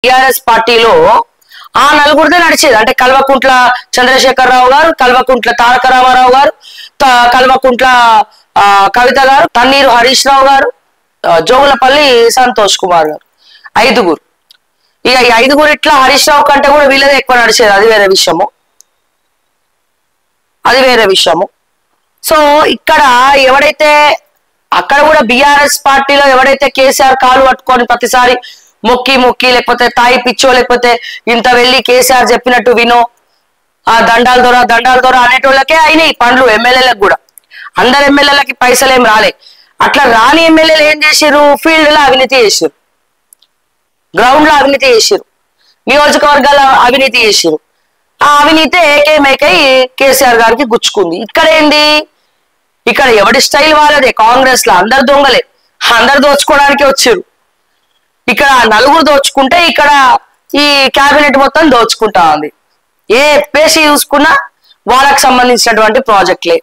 TRS పార్టీలో ఆ నలుగురిదే నడిచేది. అంటే కల్వకుంట్ల చంద్రశేఖరరావు గారు, కల్వకుంట్ల తారక రామారావు గారు, కల్వకుంట్ల కవిత గారు, తన్నీరు హరీష్ రావు గారు, జోగులపల్లి సంతోష్ కుమార్ గారు, ఐదుగురు. ఇక ఈ ఐదుగురు ఇట్లా హరీష్ రావు కంటే కూడా వీళ్ళదే ఎక్కువ నడిచేది. అది వేరే విషయము. సో ఇక్కడ ఎవడైతే అక్కడ కూడా బీఆర్ఎస్ పార్టీలో ఎవడైతే కేసీఆర్ కాలు పట్టుకొని ప్రతిసారి మొక్కి లేకపోతే తాయి పిచ్చో లేకపోతే ఇంత వెళ్ళి కేసీఆర్ చెప్పినట్టు వినో, ఆ దండాల దొర అనేటోళ్ళకే అయినాయి పనులు. ఎమ్మెల్యేలకు కూడా అందరు ఎమ్మెల్యేలకి పైసలు ఏం రాలే. అట్లా రాని ఎమ్మెల్యేలు ఏం చేసిర్రు? ఫీల్డ్ లో అవినీతి చేసిర్రు, గ్రౌండ్ లో అవినీతి చేసిర్రు, నియోజకవర్గాల అవినీతి చేసిర్రు. ఆ అవినీతి ఏకైకై కేసీఆర్ గారికి గుచ్చుకుంది. ఇక్కడ ఏంది? ఇక్కడ ఎవడి స్టైల్ వాళ్ళదే. కాంగ్రెస్ లో అందరు దొంగలే, అందరు దోచుకోవడానికి వచ్చారు. ఇక్కడ నలుగురు దోచుకుంటే ఇక్కడ ఈ క్యాబినెట్ మొత్తం దోచుకుంటా ఉంది. ఏ పేసి చూసుకున్నా వాళ్ళకి సంబంధించినటువంటి ప్రాజెక్టులే.